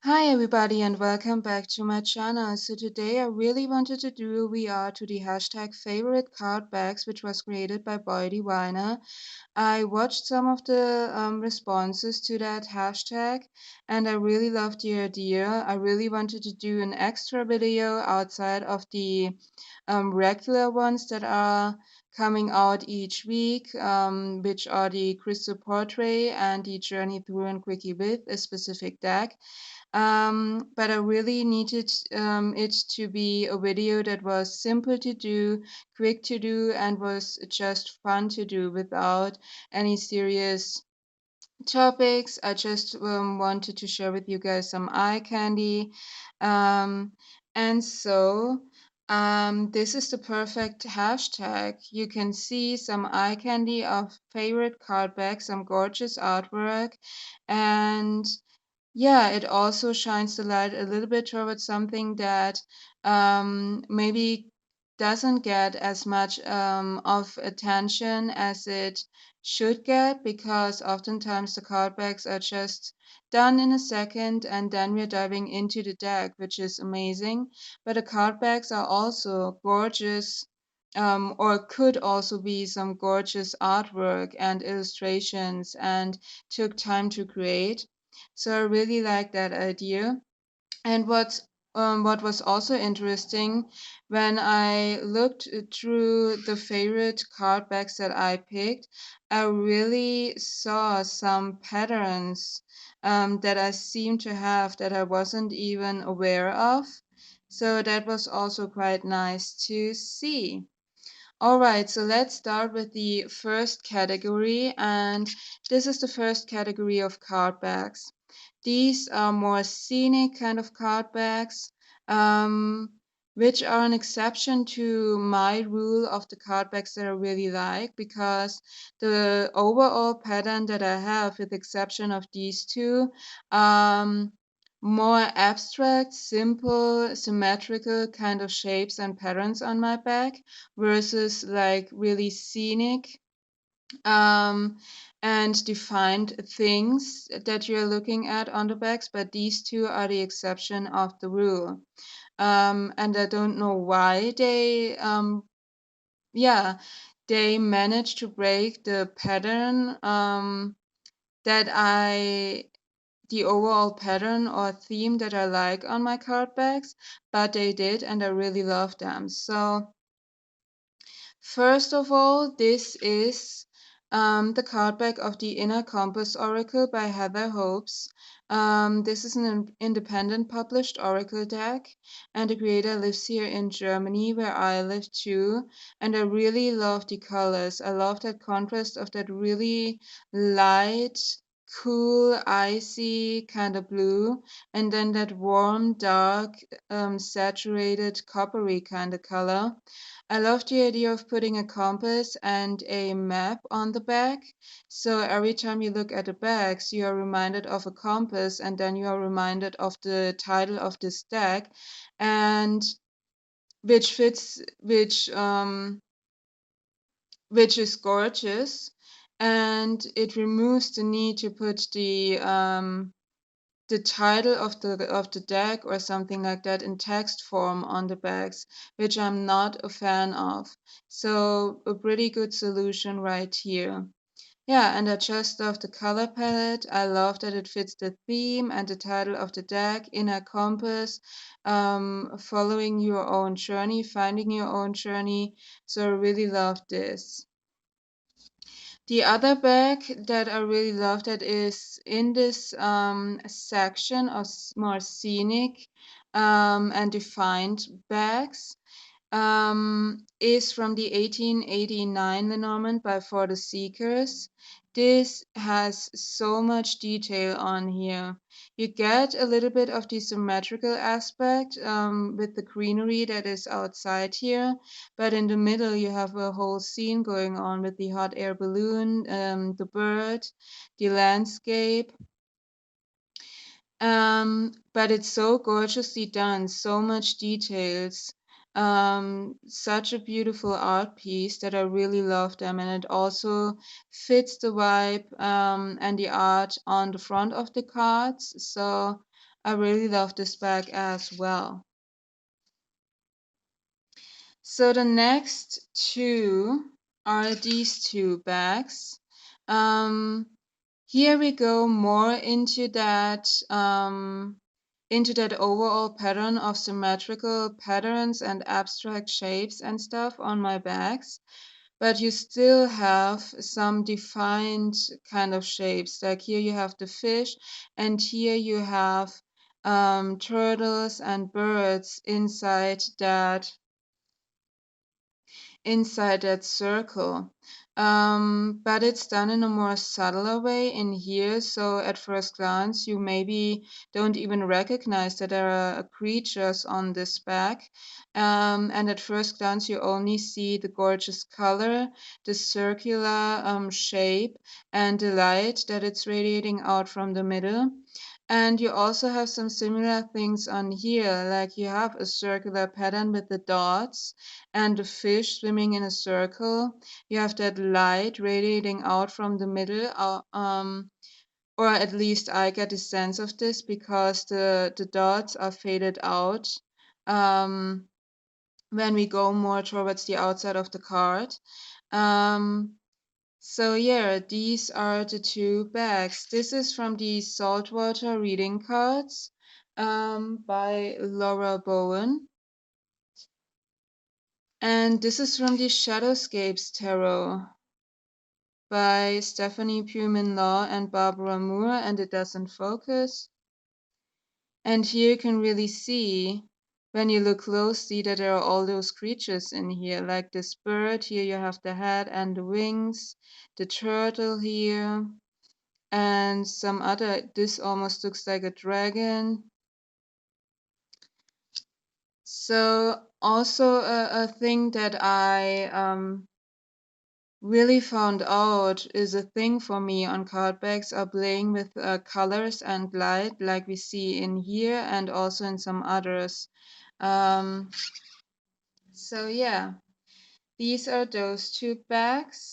Hi everybody and welcome back to my channel. So today I really wanted to do a VR to the hashtag favorite card bags, which was created by BoyDiviner. I watched some of the responses to that hashtag and I really loved the idea. I really wanted to do an extra video outside of the regular ones that are coming out each week, which are the Crystal Portrait and the Journey Through and Quickie with a specific deck. But I really needed it to be a video that was simple to do, quick to do, and was just fun to do without any serious topics. I just wanted to share with you guys some eye candy. Um, and so this is the perfect hashtag. You can see some eye candy of favorite card backs, some gorgeous artwork, and yeah, it also shines the light a little bit towards something that maybe doesn't get as much of attention as it should get, because oftentimes the card backs are just done in a second and then we're diving into the deck, which is amazing. But the card backs are also gorgeous, or could also be some gorgeous artwork and illustrations and took time to create. So I really like that idea. And what was also interesting when I looked through the favorite card backs that I picked, I really saw some patterns that I seem to have that I wasn't even aware of. So that was also quite nice to see. All right, so let's start with the first category, and this is the first category of card backs. These are more scenic kind of card backs, which are an exception to my rule of the card backs that I really like, because the overall pattern that I have, with the exception of these two, more abstract, simple, symmetrical kind of shapes and patterns on my back versus like really scenic um, and defined things that you're looking at on the backs, but these two are the exception of the rule. And I don't know why yeah, they managed to break the pattern that the overall pattern or theme that I like on my card backs, but they did, and I really love them. So first of all, this is the card back of the Inner Compass Oracle by Heather Hopes. This is an independent published oracle deck, and the creator lives here in Germany, where I live too. And I really love the colors. I love that contrast of that really light, cool, icy kind of blue, and then that warm, dark, saturated, coppery kind of color. I love the idea of putting a compass and a map on the back. So every time you look at the bags, you are reminded of a compass, and then you are reminded of the title of this deck, and which fits, which is gorgeous, and it removes the need to put the title of the deck or something like that in text form on the bags, which I'm not a fan of. So a pretty good solution right here. Yeah, and I just love the color palette. I love that it fits the theme and the title of the deck, Inner Compass, following your own journey, finding your own journey. So I really love this. The other bag that I really love that is in this section of more scenic and defined bags is from the 1889 Lenormand by For the Seekers. This has so much detail on here. You get a little bit of the symmetrical aspect with the greenery that is outside here, but in the middle you have a whole scene going on with the hot air balloon, the bird, the landscape. But it's so gorgeously done, so much details. Such a beautiful art piece that I really love them, and it also fits the vibe and the art on the front of the cards. So I really love this bag as well. So the next two are these two bags. Um, Here we go more into that overall pattern of symmetrical patterns and abstract shapes and stuff on my bags, but you still have some defined kind of shapes. Like here you have the fish, and here you have turtles and birds inside that circle. But it's done in a more subtler way in here, so at first glance you maybe don't even recognize that there are creatures on this bag. And at first glance you only see the gorgeous color, the circular shape, and the light that it's radiating out from the middle. And you also have some similar things on here, like you have a circular pattern with the dots and the fish swimming in a circle. You have that light radiating out from the middle, or at least I get a sense of this because the dots are faded out um, when we go more towards the outside of the card. Um, so yeah, these are the two bags. This is from the Saltwater Reading Cards by Laura Bowen. And this is from the Shadowscapes Tarot by Stephanie Pumin Law and Barbara Moore, and it doesn't focus. And here you can really see, when you look closely, that there are all those creatures in here, like this bird. Here you have the head and the wings, the turtle here, and some other. This almost looks like a dragon. So also a thing that I really found out is a thing for me on card backs are playing with colors and light, like we see in here and also in some others. Um, so yeah, these are those two bags.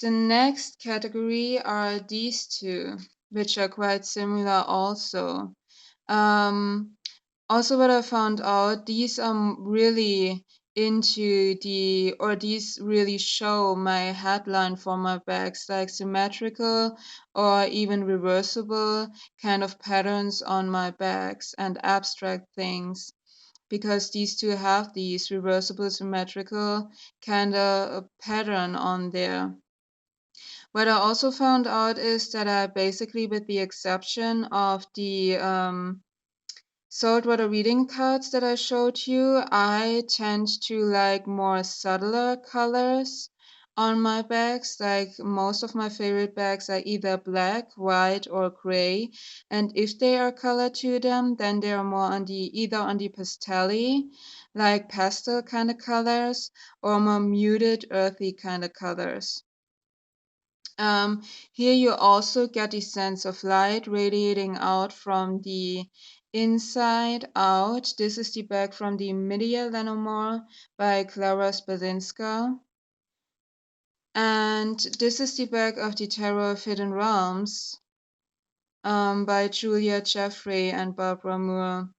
The next category are these two, which are quite similar also. Um, Also, what I found out, these really into or these really show my headline for my bags, like symmetrical or even reversible kind of patterns on my bags and abstract things. Because these two have these reversible, symmetrical kind of pattern on there. What I also found out is that I basically, with the exception of the saltwater reading cards that I showed you, I tend to like more subtler colors on my bags. Like most of my favorite bags are either black, white, or gray. And if they are colored to them, then they are more on the either on the pastel like pastel kind of colors, or more muted, earthy kind of colors. Here you also get the sense of light radiating out from the inside out. This is the bag from the Media Lenormand by Clara Spazinska. And this is the bag of the Tarot of Hidden Realms by Julia Jeffrey and Barbara Moore.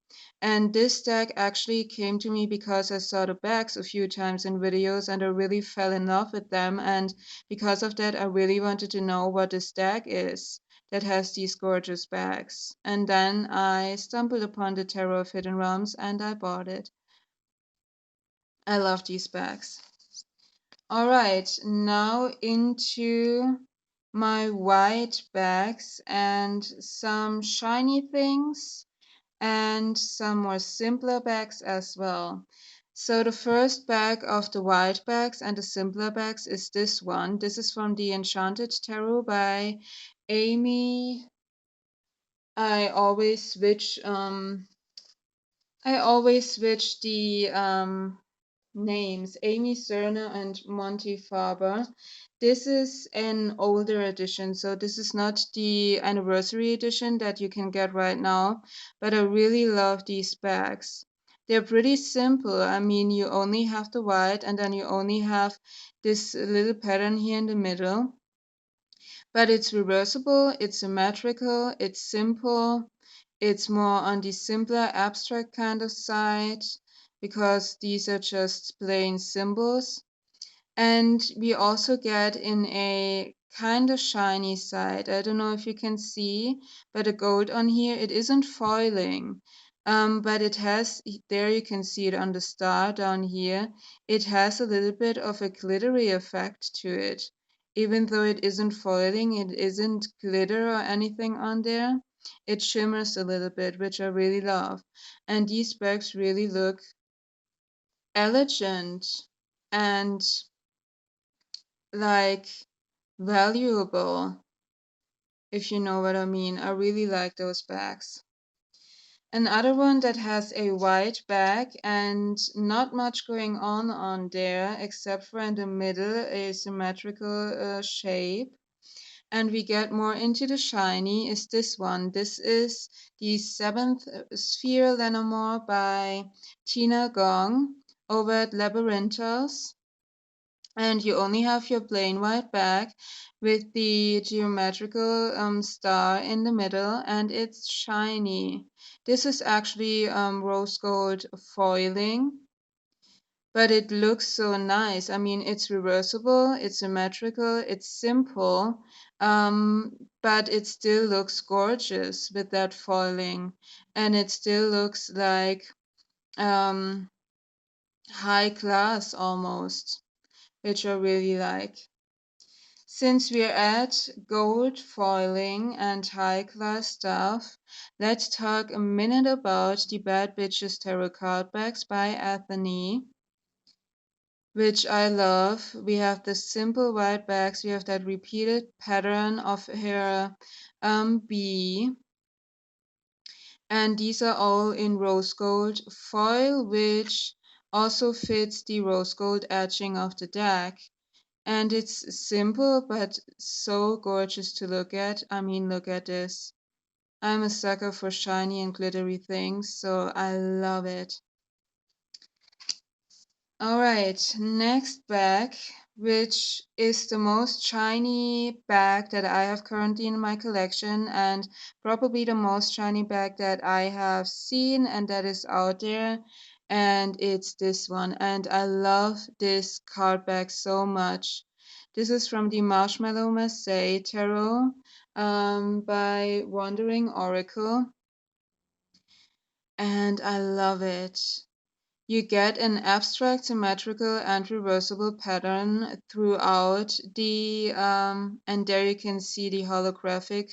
And this deck actually came to me because I saw the bags a few times in videos and I really fell in love with them. And because of that, I really wanted to know what this deck is that has these gorgeous bags. And then I stumbled upon the Tarot of Hidden Realms and I bought it. I love these bags. All right, now into my white bags and some shiny things and some more simpler bags as well. So the first bag of the white bags and the simpler bags is this one. This is from the Enchanted Tarot by Amy. I always switch the names, Amy Cerner and Monty Faber. This is an older edition, so this is not the anniversary edition that you can get right now, but I really love these bags. They're pretty simple. I mean, you only have the white and then you only have this little pattern here in the middle. but it's reversible, it's symmetrical, it's simple, it's more on the simpler abstract kind of side because these are just plain symbols. And we also get in a kind of shiny side. I don't know if you can see, but the gold on here, it isn't foiling. But it has, there you can see it on the star down here, it has a little bit of a glittery effect to it. Even though it isn't foiling, it isn't glitter or anything on there. It shimmers a little bit, which I really love. And these bags really look elegant and like valuable, if you know what I mean. I really like those bags. Another one that has a white bag and not much going on there except for in the middle a symmetrical shape. And we get more into the shiny is this one. This is the Seventh Sphere Lenormand by Tina Gong over at Labyrinthos. And you only have your plain white bag with the geometrical star in the middle, and it's shiny. This is actually rose gold foiling, but it looks so nice. I mean, it's reversible, it's symmetrical, it's simple, but it still looks gorgeous with that foiling, and it still looks like um, high class almost, which I really like. Since we're at gold foiling and high class stuff, let's talk a minute about the Bad Bitches Tarot Card Backs by Athene, which I love. We have the simple white bags, we have that repeated pattern of her bee, and these are all in rose gold foil, which also fits the rose gold etching of the deck. And it's simple, but so gorgeous to look at. I mean, look at this. I'm a sucker for shiny and glittery things, so I love it. All right, next bag, which is the most shiny bag that I have currently in my collection, and probably the most shiny bag that I have seen and that is out there. And it's this one. And I love this card bag so much. This is from the Marshmallow Marseille Tarot by Wandering Oracle. And I love it. You get an abstract, symmetrical, and reversible pattern throughout the, and there you can see the holographic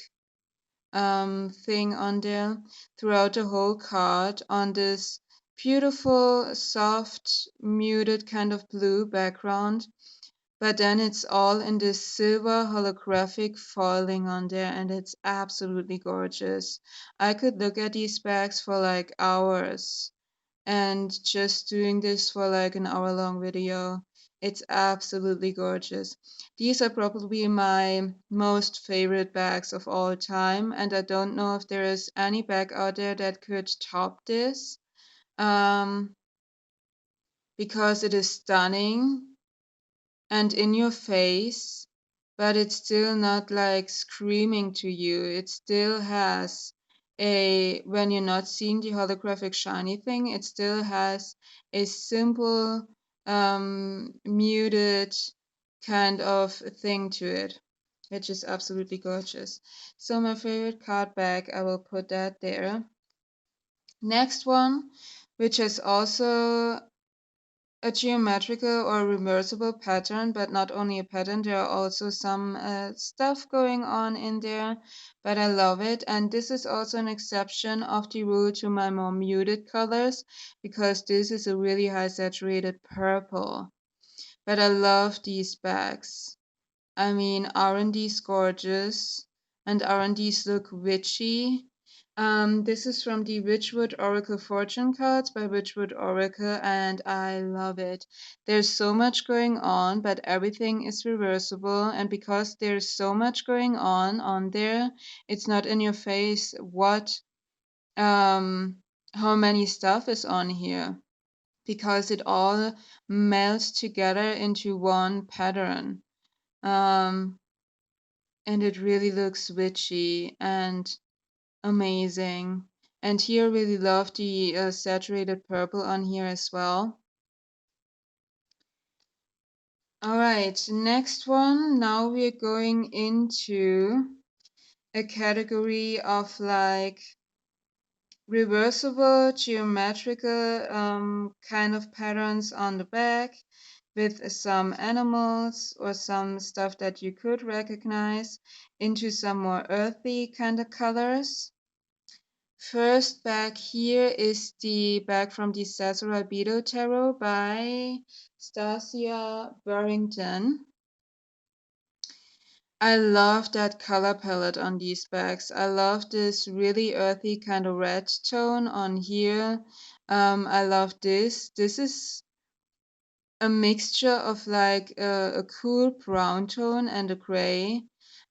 thing on there throughout the whole card on this beautiful, soft, muted kind of blue background. But then it's all in this silver holographic foiling on there, and it's absolutely gorgeous. I could look at these bags for like hours and just doing this for like an hour-long video. It's absolutely gorgeous. These are probably my most favorite bags of all time, and I don't know if there is any bag out there that could top this, um, because it is stunning and in your face, but it's still not like screaming to you. It still has when you're not seeing the holographic shiny thing, it still has a simple, muted kind of thing to it, which is absolutely gorgeous. So my favorite card bag, I will put that there. Next one, which is also a geometrical or reversible pattern, but not only a pattern, there are also some stuff going on in there, but I love it. And this is also an exception of the rule to my more muted colors, because this is a really high saturated purple. But I love these bags. I mean, aren't these gorgeous? And aren't these look witchy? This is from the Witchwood Oracle Fortune cards by Witchwood Oracle, and I love it. There's so much going on, but everything is reversible, and because there's so much going on there, it's not in your face how many stuff is on here, because it all melts together into one pattern. Um, and it really looks witchy and amazing. And here, really love the saturated purple on here as well. All right, next one. Now we're going into a category of like reversible geometrical kind of patterns on the back with some animals or some stuff that you could recognize into some more earthy kind of colors. First bag here is the bag from the Cesar Albedo Tarot by Stasia Burrington. I love that color palette on these bags. I love this really earthy kind of red tone on here. I love this. This is a mixture of like a cool brown tone and a gray.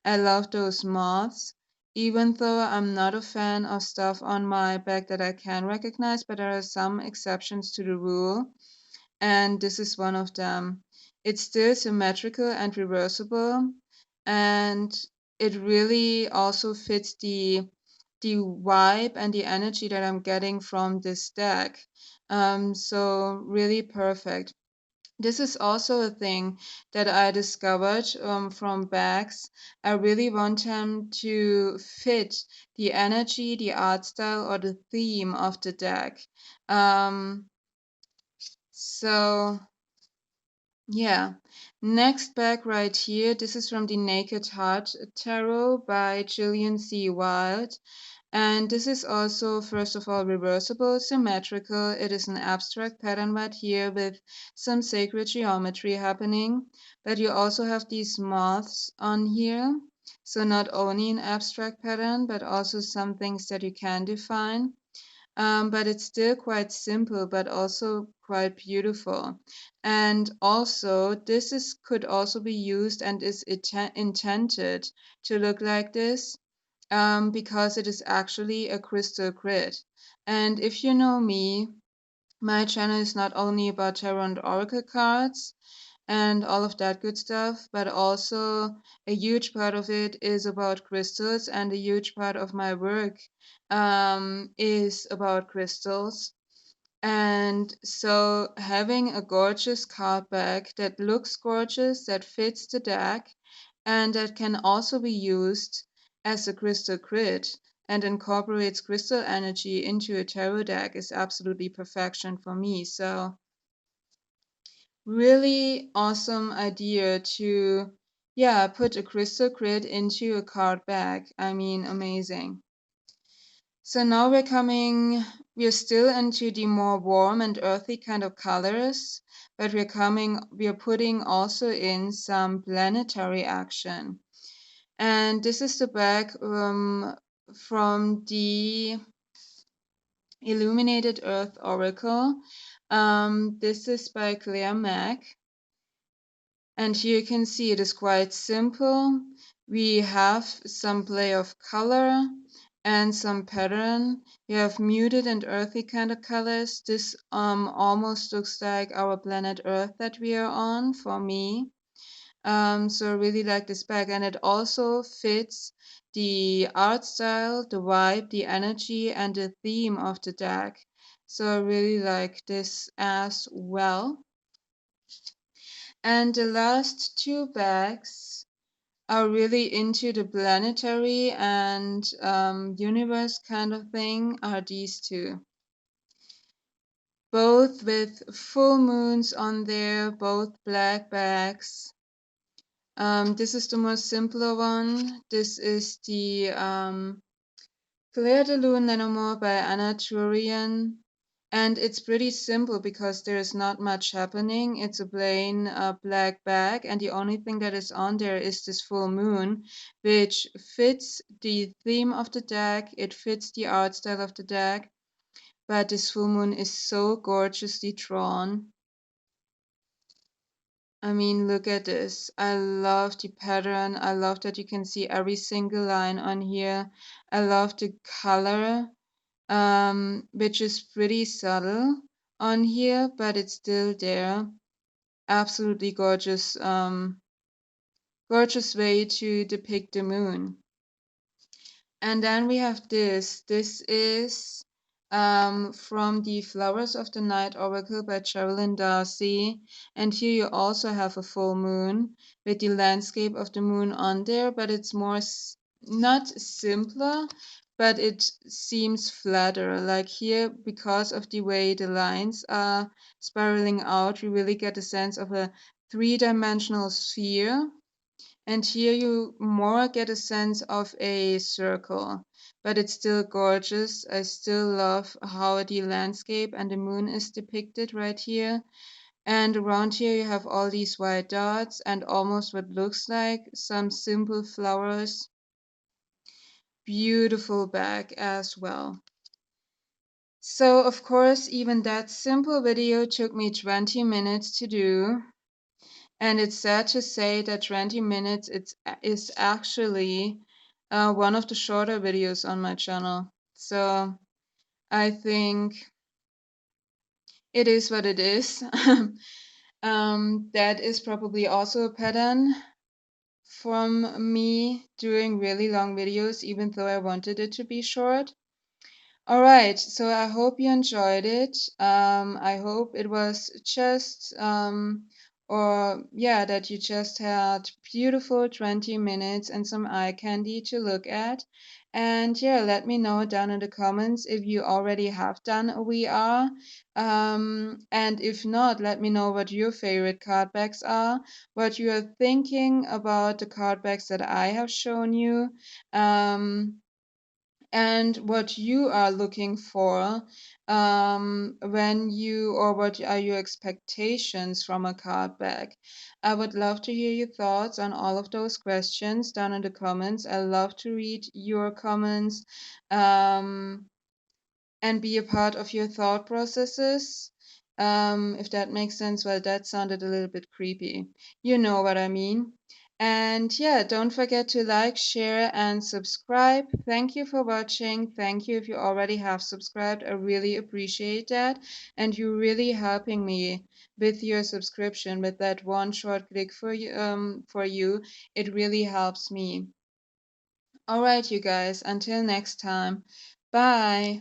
I love those moths. Even though I'm not a fan of stuff on my bag that I can recognize, but there are some exceptions to the rule, and this is one of them. It's still symmetrical and reversible, and it really also fits the vibe and the energy that I'm getting from this deck. So really perfect. This is also a thing that I discovered from bags. I really want them to fit the energy, the art style, or the theme of the deck. Um, so yeah, next bag right here. This is from the Naked Heart Tarot by Gillian C. Wilde. And this is also, first of all, reversible, symmetrical. It is an abstract pattern right here with some sacred geometry happening. But you also have these moths on here. So not only an abstract pattern, but also some things that you can define. But it's still quite simple, but also quite beautiful. And also, this is could also be used and is intended to look like this because it is actually a crystal grid. And if you know me, my channel is not only about tarot and oracle cards and all of that good stuff, but also a huge part of it is about crystals, and a huge part of my work is about crystals. And so having a gorgeous card back that looks gorgeous, that fits the deck, and that can also be used as a crystal grid and incorporates crystal energy into a tarot deck is absolutely perfection for me. So really awesome idea to, yeah, put a crystal grid into a card bag. I mean, amazing. So now we're still into the more warm and earthy kind of colors, but we're putting also in some planetary action. And this is the bag from the Illuminated Earth Oracle. This is by Claire Mack. And here you can see it is quite simple. We have some play of color and some pattern. We have muted and earthy kind of colors. This almost looks like our planet Earth that we are on for me. So I really like this bag, and it also fits the art style, the vibe, the energy, and the theme of the deck. So I really like this as well. And the last two bags are really into the planetary and universe kind of thing are these two. Both with full moons on there, both black bags. This is the most simpler one. This is the Claire de Lune Nanomore by Anna Turian. And it's pretty simple because there's not much happening. It's a plain black bag, and the only thing that is on there is this full moon, which fits the theme of the deck. It fits the art style of the deck, but this full moon is so gorgeously drawn. I mean, look at this. I love the pattern. I love that you can see every single line on here. I love the color, which is pretty subtle on here, but it's still there. Absolutely gorgeous, gorgeous way to depict the moon. And then we have this. This is from the Flowers of the Night Oracle by Sherilyn Darcy. And here you also have a full moon with the landscape of the moon on there, but it's more not simpler, but it seems flatter. Like here, because of the way the lines are spiraling out, you really get a sense of a three-dimensional sphere, and here you more get a sense of a circle, but it's still gorgeous. I still love how the landscape and the moon is depicted right here. And around here you have all these white dots and almost what looks like some simple flowers. Beautiful bag as well. So of course, even that simple video took me 20 minutes to do. And it's sad to say that 20 minutes is actually one of the shorter videos on my channel. So I think it is what it is. That is probably also a pattern from me doing really long videos, even though I wanted it to be short. All right, so I hope you enjoyed it. I hope it was just, or yeah, that you just had beautiful 20 minutes and some eye candy to look at. And yeah, let me know down in the comments if you already have done a VR. And if not, let me know what your favorite card backs are, what you are thinking about the card backs that I have shown you. And what you are looking for when you, or what are your expectations from a card back. I would love to hear your thoughts on all of those questions down in the comments. I love to read your comments. And be a part of your thought processes. If that makes sense, well, that sounded a little bit creepy. You know what I mean. And yeah, don't forget to like, share, and subscribe. Thank you for watching. Thank you if you already have subscribed. I really appreciate that. And you're really helping me with your subscription, with that one short click for you. It really helps me. All right, you guys. Until next time. Bye.